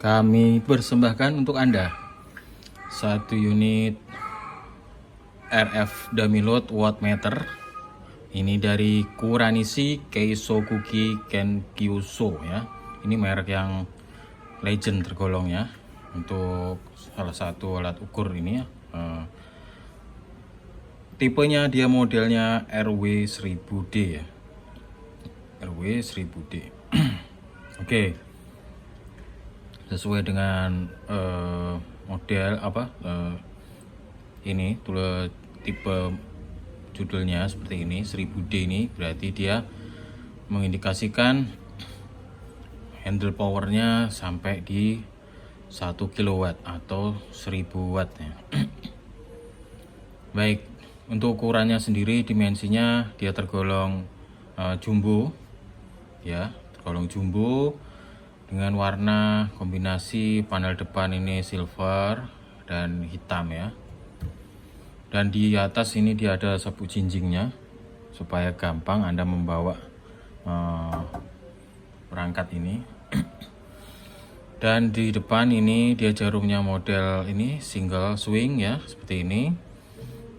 Kami persembahkan untuk Anda satu unit RF Dummy-Load Wattmeter. Ini dari Kuranishi Keisokuki Kenkyuso ya. Ini merek yang legend tergolong ya, untuk salah satu alat ukur ini ya. Tipenya dia modelnya RW1000D ya. RW1000D. Oke. Sesuai dengan model ini tipe judulnya seperti ini 1000D. Ini berarti dia mengindikasikan handle powernya sampai di 1 kW atau 1000 watt ya. Baik, untuk ukurannya sendiri dimensinya dia tergolong jumbo ya, tergolong jumbo dengan warna kombinasi panel depan ini silver dan hitam ya. Dan di atas ini dia ada sabuk jinjingnya supaya gampang Anda membawa perangkat ini. Dan di depan ini dia jarumnya model ini single swing ya, seperti ini.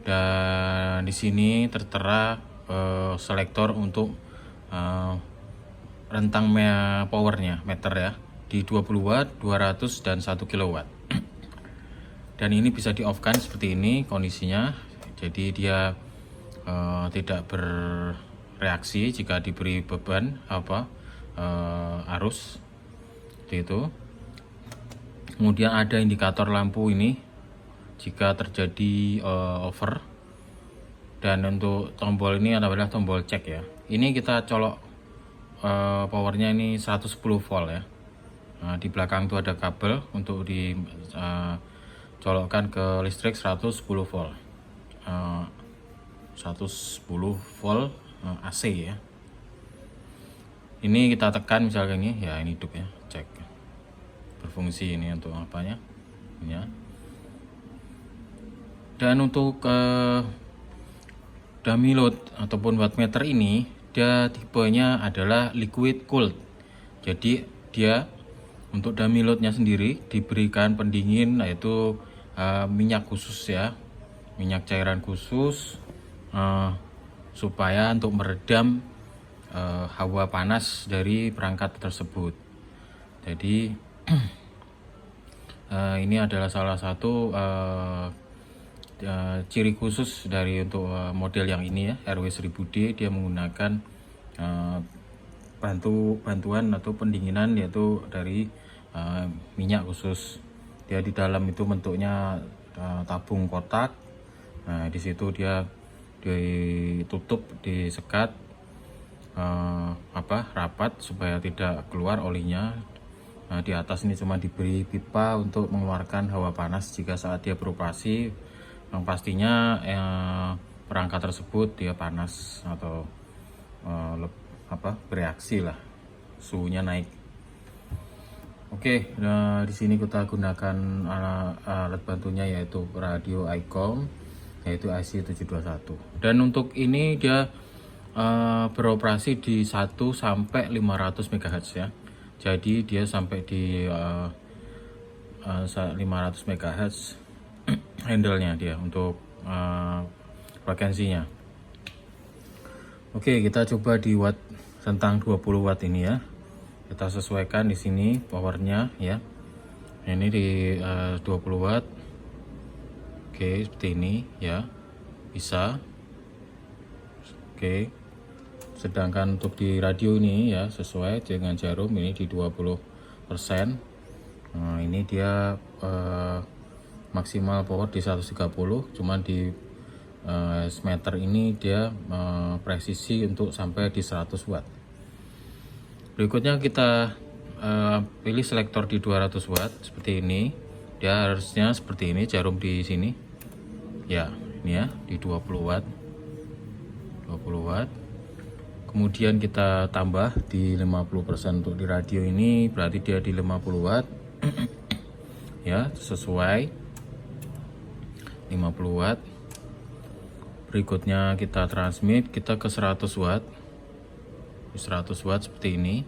Dan di sini tertera selektor untuk rentang powernya meter ya, di 20 watt, 200 dan 1 kW. Dan ini bisa di off kan seperti ini kondisinya. Jadi dia tidak bereaksi jika diberi beban arus seperti itu. Kemudian ada indikator lampu ini jika terjadi over. Dan untuk tombol ini adalah tombol cek ya. Ini kita colok powernya ini 110 volt ya. Nah, di belakang itu ada kabel untuk dicolokkan ke listrik 110 volt. 110 volt AC ya. Ini kita tekan misalnya ini ya, ini hidup ya, cek berfungsi ini untuk apanya ya. Dan untuk Dummy-Load ataupun wattmeter ini dia tipenya adalah liquid cooled. Jadi dia untuk Dummy-Load-nya sendiri diberikan pendingin, yaitu minyak khusus ya, minyak cairan khusus supaya untuk meredam hawa panas dari perangkat tersebut. Jadi ini adalah salah satu ciri khusus dari untuk model yang ini ya, RW1000D. Dia menggunakan bantuan atau pendinginan yaitu dari minyak khusus. Dia di dalam itu bentuknya tabung kotak. Nah, di situ dia ditutup, disekat rapat supaya tidak keluar olinya. Nah, di atas ini cuma diberi pipa untuk mengeluarkan hawa panas jika saat dia beroperasi. Yang pastinya perangkat tersebut dia panas atau bereaksi lah, suhunya naik. Oke, nah di sini kita gunakan alat bantunya yaitu radio ICOM yaitu IC721. Dan untuk ini dia beroperasi di 1 sampai 500 MHz ya. Jadi dia sampai di 500 MHz handle-nya dia untuk frekuensinya. Oke, kita coba di watt tentang 20 watt ini ya. Kita sesuaikan di sini powernya ya. Ini di 20 watt. Oke, seperti ini ya. Bisa. Oke. Sedangkan untuk di radio ini ya sesuai dengan jarum ini di 20%. Nah, ini dia maksimal power di 130, cuman di meter ini dia presisi untuk sampai di 100 watt. Berikutnya kita pilih selektor di 200 watt seperti ini. Dia harusnya seperti ini, jarum di sini ya, ini ya di 20 watt. Kemudian kita tambah di 50% untuk di radio ini, berarti dia di 50 watt ya, sesuai 50 watt. Berikutnya kita transmit, kita ke 100 watt. 100 watt seperti ini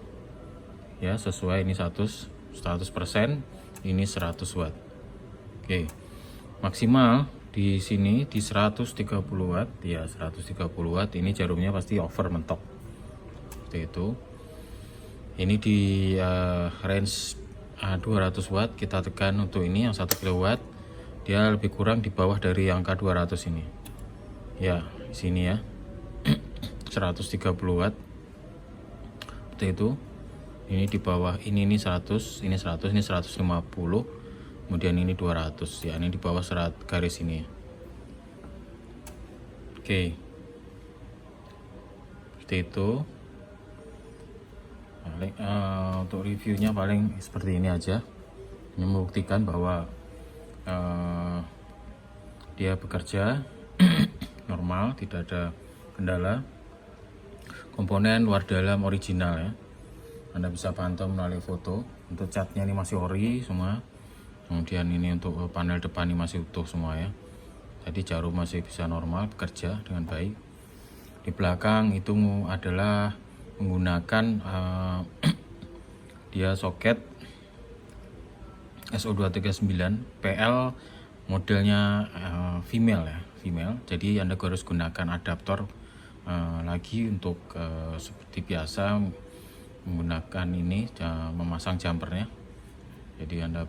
ya, sesuai ini 100 100%, ini 100 watt. Oke, maksimal di sini di 130 watt ya, 130 watt. Ini jarumnya pasti over mentok seperti itu. Ini di range 200 watt kita tekan. Untuk ini yang 1 kW dia lebih kurang di bawah dari angka 200 ini ya, di sini ya. 130 watt seperti itu. Ini di bawah ini 100, ini 100, ini 150, kemudian ini 200 ya, ini di bawah garis ini ya. Oke, seperti itu. Untuk reviewnya paling seperti ini aja. Ini membuktikan bahwa dia bekerja normal, tidak ada kendala. Komponen luar dalam original ya, Anda bisa pantau melalui foto. Untuk catnya ini masih ori semua, kemudian ini untuk panel depan ini masih utuh semua ya. Jadi jarum masih bisa normal bekerja dengan baik. Di belakang itu adalah menggunakan dia soket SO239 PL modelnya female ya, female. Jadi Anda harus gunakan adaptor lagi untuk seperti biasa menggunakan ini memasang jumpernya. Jadi Anda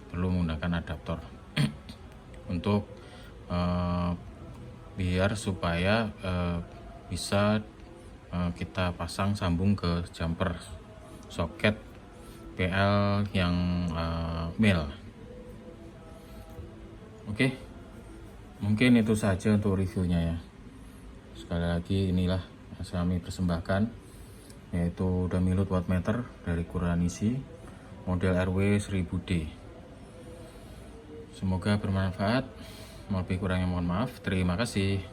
perlu menggunakan adaptor untuk biar supaya bisa kita pasang sambung ke jumper soket PL yang male. Oke, mungkin itu saja untuk reviewnya ya. Sekali lagi inilah yang kami persembahkan, yaitu Damilut wattmeter dari Kuranisi model RW 1000D. Semoga bermanfaat. Lebih kurangnya mohon maaf. Terima kasih.